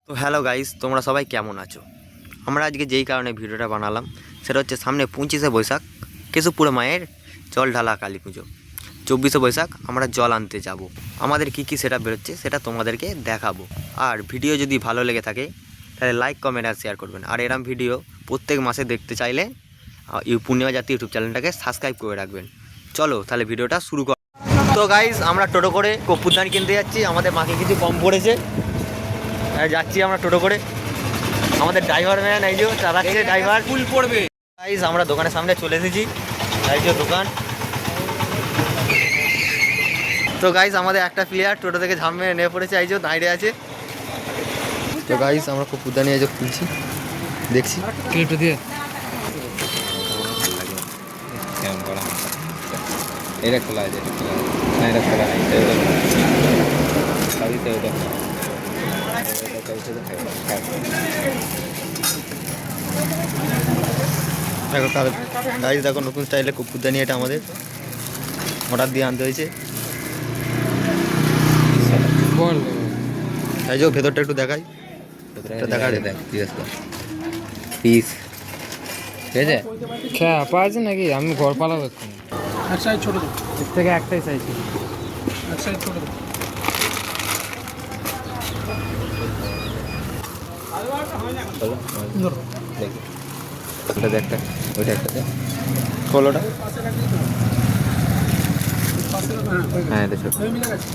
তো hello guys, তোমরা সবাই কেমন আছো? আমরা আজকে যেই কারণে ভিডিওটা বানালাম সেটা হচ্ছে সামনে 25শে বৈশাখ কেশবপুরে মায়ের জল ঢালা কালী পুজো। 24শে বৈশাখ আমরা জল আনতে যাব। আমাদের কি কি সেটা বেরোচ্ছে সেটা তোমাদেরকে দেখাবো। আর ভিডিও যদি ভালো লেগে থাকে তাহলে লাইক, কমেন্ট আর শেয়ার করবেন। আর এরম ভিডিও প্রত্যেক মাসে দেখতে চাইলে পূর্ণিমা জাতি ইউটিউব চ্যানেলটাকে সাবস্ক্রাইব করে রাখবেন। চলো তাহলে ভিডিওটা শুরু কর। তো গাইস, আমরা টোটো করে কর্পূরদানি কিনতে যাচ্ছি। আমাদের মাকে কিছু কম পড়েছে, যাচ্ছি আমরা টোটো করে। আমাদের ড্রাইভার ম্যান এই যে চালাচ্ছে, ড্রাইভার ফুল পড়বে। গাইস, আমরা দোকানের সামনে চলে এসেছি, এই যে দোকান। তো গাইস, আমাদের একটা প্লেয়ার টোটো থেকে ঝাম মেরে নেমে পড়েছে, এই যে দাঁড়িয়ে আছে। তো গাইস, আমরা খুব পুদানি এই যে খুলছি, দেখছি ক্লিপটা দিয়ে এটা খোলা আছে, না এটা খোলা নাই, সাবিতে ওটা দেখো তাহলে গাইস, দেখো নতুন স্টাইলে কুকুরদানি, এটা আমাদের অর্ডার দিয়ে আনতে হয়েছে। বল এই যে ভেতরটা একটু দেখাই, দেখা দেখ পিস ঠিক আছে। খেয়া আছে নাকি? আমি ঘর পালাবো এক্ষুনি। এক সাইজ ছোট দাও, এর থেকে একটাই চাইছি। এক সাইজ ছোট দাও। ধরো দেখি ওটা দেখ, একটা ওইটা একটা দেখ, ষোলোটা। হ্যাঁ এটা ছোট ওই মিলে গেছে।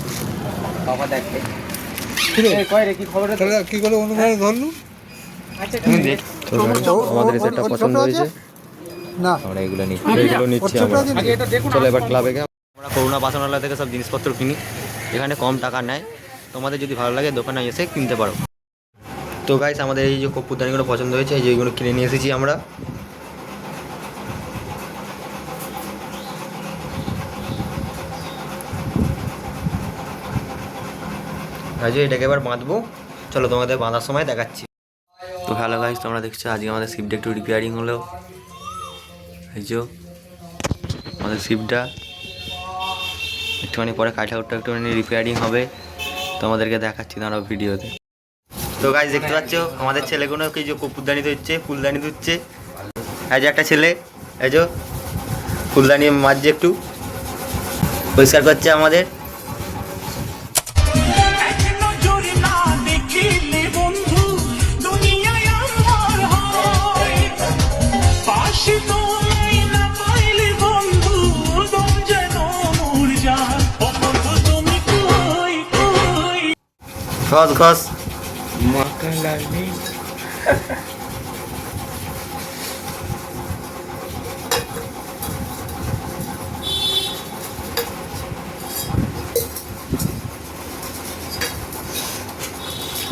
বাবা দেখ কি করে অনুমান ধরলু? আমাদের সেটটা পছন্দ হয়েছে, না আমরা এগুলো নিই। এইগুলো নিচ্ছি আমরা। আগে এটা দেখুন। চলো এবার ক্লাবে গিয়ে আমরা করুণা বাসনালয় থেকে সব জিনিসপত্র কিনি। এখানে কম টাকা নেয়, তোমাদের যদি ভালো লাগে দোকানে এসে কিনতে পারো। তো গাইস, আমাদের এই যে কর্পূরদানিগুলো পছন্দ হয়েছে, এই যে এইগুলো কিনে নিয়ে এসেছি আমরা। এই যে এটাকে এবার বাঁধবো, চলো তোমাদের বাঁধার সময় দেখাচ্ছি। তো হ্যালো গাইস, তোমরা দেখছো আজকে আমাদের শিপটা একটু রিপেয়ারিং হলো। এই যে আমাদের শিপটা একটুখানি পরে কাঠা উঠটা একটুখানি রিপেয়ারিং হবে, তোমাদেরকে দেখাচ্ছি দাঁড়াও ভিডিওতে। তো গাইস, দেখতে পাচ্ছ আমাদের ছেলেগুলো কি যে কর্পূরদানি ধরছে, ফুলদানি ধরছে। এই যে একটা ছেলে এই যে ফুলদানি মাঝে একটু পরিষ্কার করছে আমাদের। ঘস ঘস মাখন লাগবে।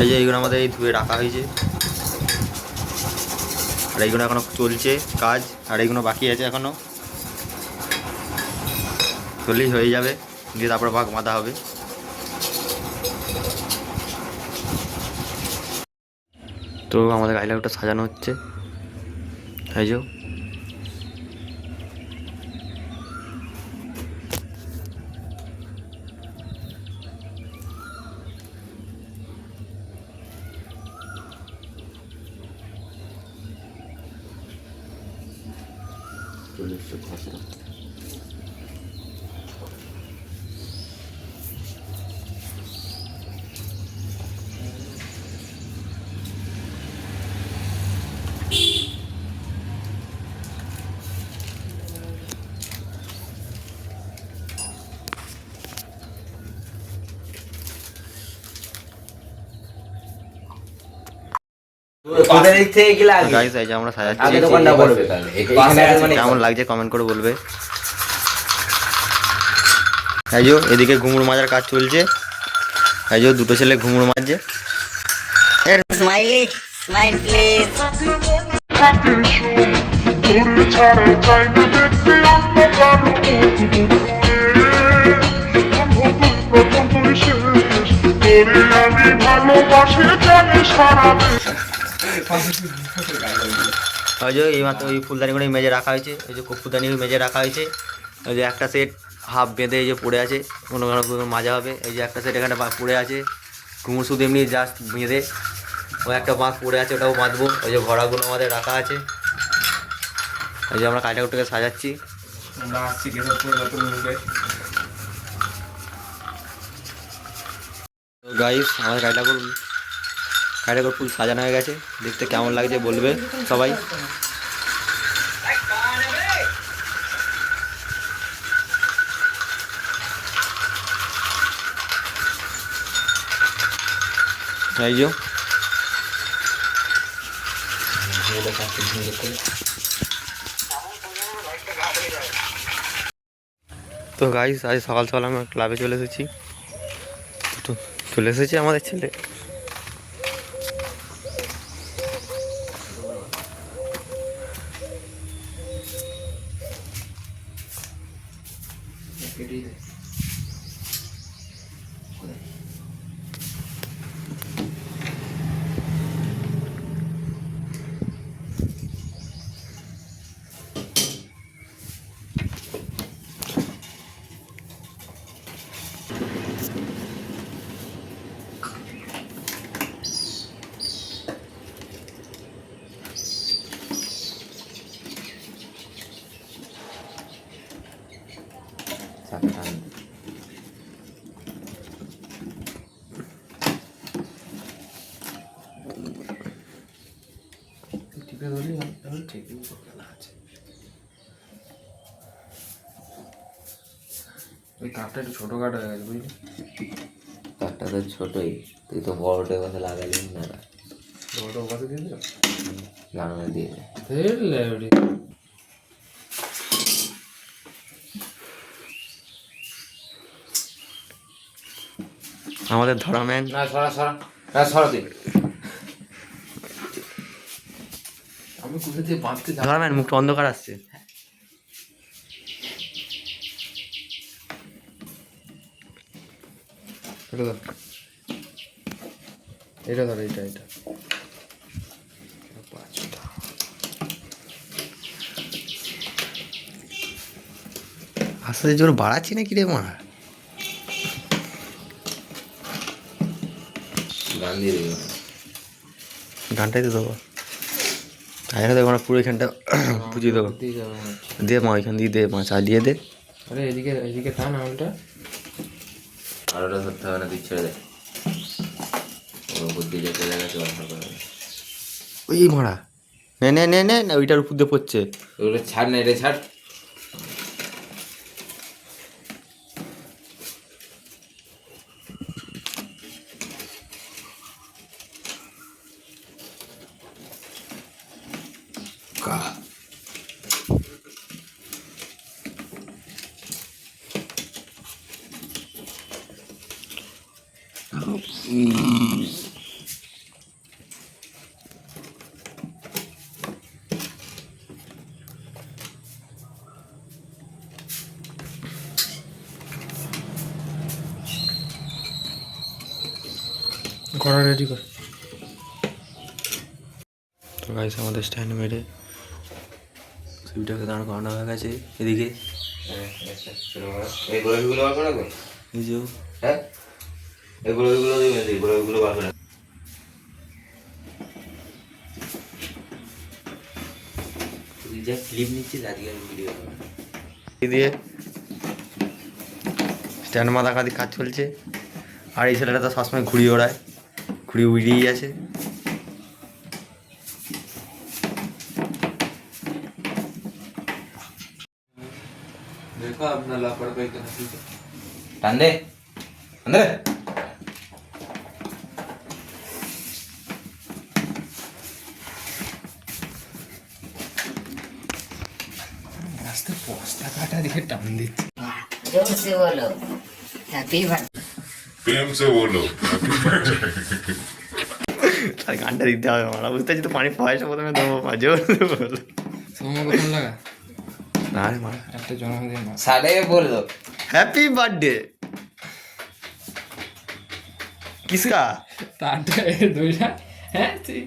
এই যে এইগুলো আমাদের এই ধুয়ে রাখা হয়েছে, আর এইগুলো এখনো চলছে কাজ, আর এইগুলো বাকি আছে এখনো, চলেই হয়ে যাবে, দিয়ে তারপরে ভাগ বাঁধা হবে। তো আমাদের গাইলাউটটা সাজানো হচ্ছে, এই যে গাইস, এই যে আমরা সাজাচ্ছি, কেমন লাগছে কমেন্ট করে বলবে। এই যে এদিকে ঘুঙুর মাজার কাজ চলছে, এই যে দুটো ছেলে ঘুঙুর মাজছে। Smiley smile please. এই যে এইমাত্র ওই ফুলদানিগুলো মেজে রাখা হয়েছে, এই যে কর্পূরদানি মেজে রাখা হয়েছে। এই যে একটা সেট হাফ বেঁধে এই যে পড়ে আছে, কোনো মাজা হবে। এই যে একটা সেট এখানে পড়ে আছে, ঘুঙুর শুধু এমনি জাস্ট বেঁধে ওই একটা বাঁশ পড়ে আছে, ওটাও বাঁধবো। ওই যে ঘোড়াগুলো আমাদের রাখা আছে, ওই যে আমরা কাটাকুটিকে সাজাচ্ছি। আমরা আসছি কেশবপুর নতুন রূপে। গাইস আমাদের কাটাকুট ফুল সাজানো হয়ে গেছে, দেখতে কেমন লাগছে বলবে সবাই। এই যে তো গাইস আজ সকাল সকাল আমরা ক্লাবে চলে এসেছি। তো চলে এসেছে আমাদের ছেলে। ওই কাপটা একটু ছোটো কাটা হয়ে গেছে বুঝলি। কাঠটা তো ছোটই, তুই তো বড়টার কথা লাগালি না। ছোটো কত দিয়ে দিল লাগানো দিয়ে আমাদের ধরা ম্যান না সরা সরা না সরা দিন। আমি কোথা দিয়ে বাঁধতে যাব? ধরা ম্যান মুখটা অন্ধকার আসছে। এটা ধর, এটা ধর, এটা এটা আস্তে আস্তে জোর বাড়াচ্ছি না কি রে মারা। গান দিয়ে দিবি। গানটাই তো দেবো, তাই দেবো না, পুরো এখানটা বুঝিয়ে দেবো। দিয়ে যাবে। দে মা ওইখান দিয়ে দে মা, চালিয়ে দে। আরে এদিকে এদিকে টান আঙুলটা। আর ওটা ধরতে হবে না, তুই ছেড়ে দে। ওর বুদ্ধি যে চলে গেছে অন্য করে। ওই মারা নে নে নে নে না, ওইটার উপর দিয়ে পড়ছে। ওগুলো ছাড় না, এটা ছাড়। ঘোড়া রেডি কর। তো গাইস আমাদের স্ট্যান্ড মেরে সিবিটাকে দাঁড় করানো হয়ে গেছে এদিকে। এই গোলাপিগুলো বার করে দেবে। এই যে হ্যাঁ, এই গোলাপিগুলো দেবে, এই গোলাপিগুলো বার করে। তুই যা ক্লিপ নিচ্ছিস আজকে আমি ভিডিও করবো। এই দিয়ে স্ট্যান্ড মাথাকাদি কাজ চলছে। আর এই ছেলেটা তো সবসময় ঘুড়ি ওড়ায়, ঘুড়ি উড়িয়েই আছে। देखो अपना लापरवाही का नतीजा। টান দে, আন্দরে। আস্তে পোস্তা কাটা দিয়ে টান দিচ্ছে। जोर से बोलो हैप्पी बर्थडे प्रेम से बोलो তার গানটা দিতে হবে মারা, বুঝতে পারছি তো। পানি পয়সা প্রথমে দেবো মা, জোর দিয়ে বলো। সময় কখন লাগা? না রে মারা, একটা জন্মদিন সাড়ে বললো हैप्पी बर्थडे किसका? তারটা দুইটা। হ্যাঁ ঠিক।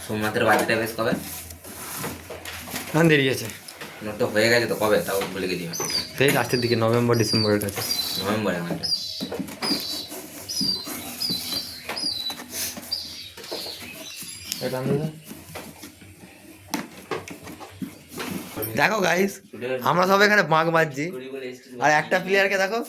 সোমনাথের বাড়িটা বেশ কবে? না দেরি আছে, আমার তো হয়ে গেছে তো, কবে তাও ভুলে গেছি আমি। সেই লাস্টের দিকে নভেম্বর ডিসেম্বরের কাছে। নভেম্বরে আমারটা। দেখো গাইস, আমরা সব এখানে বাঁক মারছি, আর একটা প্লেয়ারকে দেখো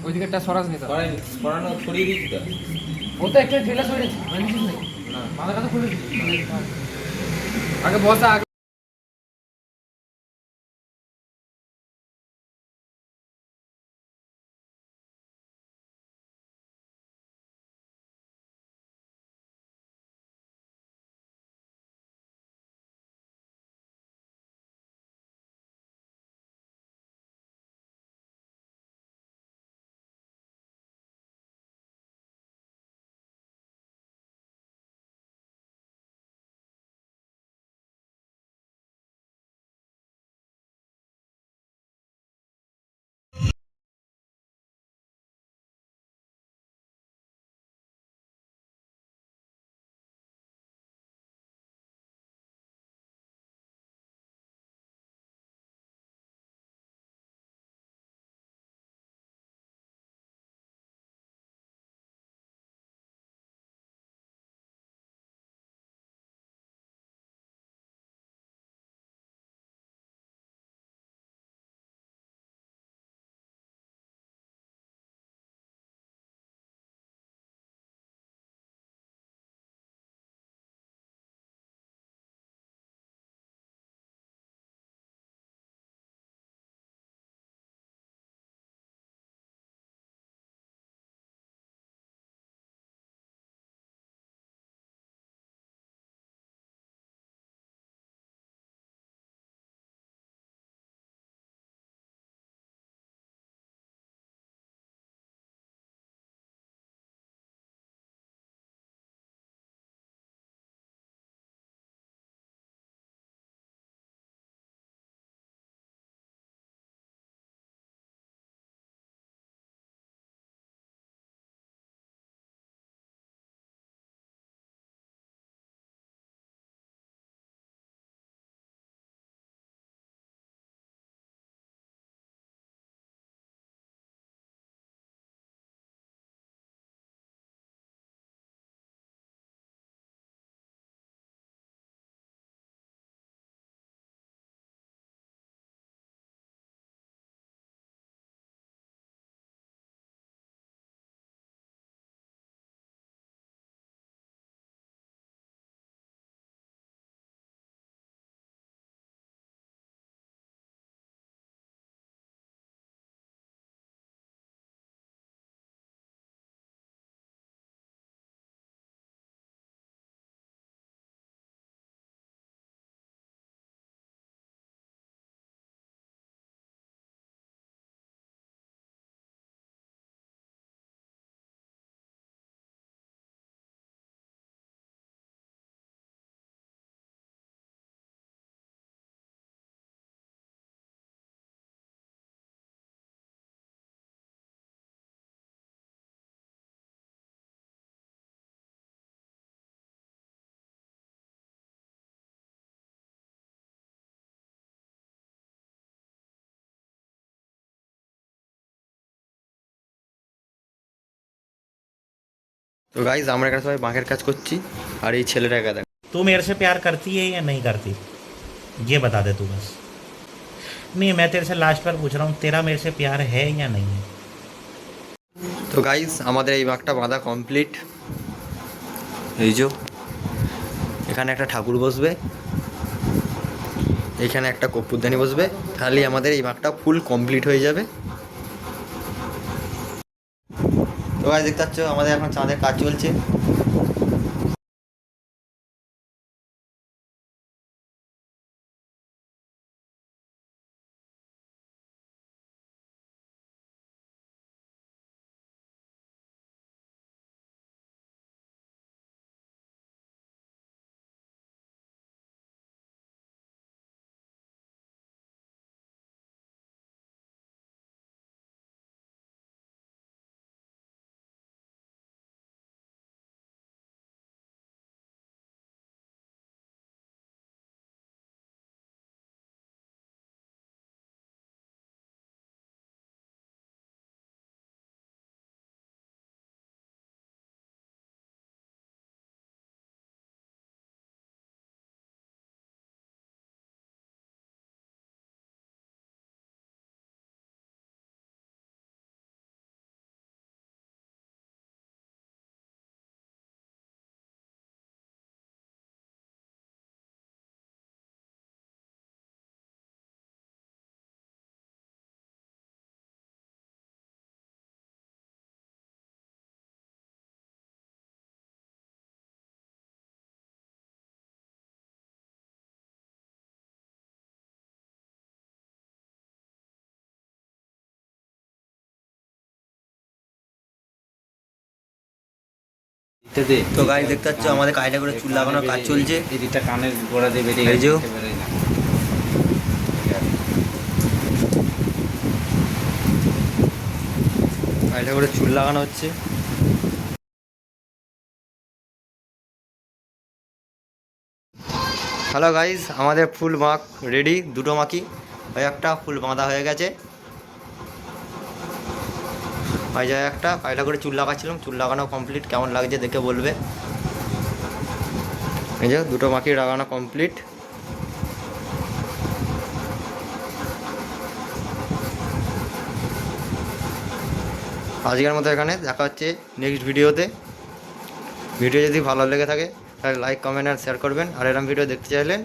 ওই দিকে একটা সরাস নিতে পড়ানো ছড়িয়ে দিচ্ছি তো। ও তো একটা ঠেলা সরেছে মাথা কথা খুলে আগে বসা আগে তো গাইজ আমরা এখানে সবাই বাঁকের কাজ করছি, আর এই ছেলেটাকে দেখ। तू मेरे से प्यार करती है या नहीं करती, ये बता दे तू बस। नहीं, मैं तेरे से लास्ट बार पूछ रहा हूँ, तेरा मेरे से प्यार है या नहीं है। তো গাইজ আমাদের এই বাঁকটা বাঁধা কমপ্লিট। এই যে এখানে একটা ঠাকুর বসবে, এখানে একটা কর্পূরদানি বসবে, তাহলে আমাদের এই বাঁকটা ফুল কমপ্লিট হয়ে যাবে। তো গাইজ দেখতে পাচ্ছ আমাদের এখন চাঁদের কাজ চলছে। তো গাইজ দেখতে পাচ্ছ আমাদের কায়দা করে চুল লাগানোর কাজ চলছে। এদিকটা কানের গোড়া দিয়ে বেরিয়ে এই যে কায়দা করে চুল লাগানো হচ্ছে। হ্যালো গাইজ, আমাদের ফুল মাক রেডি, দুটো মাকি ওই একটা ফুল বাঁধা হয়ে গেছে। ওই জায়গায় একটা কায়দা করে চুল লাগাচ্ছিলাম, চুল লাগানো কমপ্লিট। কেমন লাগছে দেখে বলবে। এই যে দুটো মাকি লাগানো কমপ্লিট। আজকের মতো এখানে দেখা হচ্ছে নেক্সট ভিডিওতে। ভিডিও যদি ভালো লেগে থাকে তাহলে লাইক, কমেন্ট আর শেয়ার করবেন। আর এরকম ভিডিও দেখতে চাইলে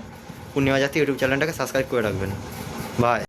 পূর্ণিমা জাতি ইউটিউব চ্যানেলটাকে সাবস্ক্রাইব করে রাখবেন। বাই।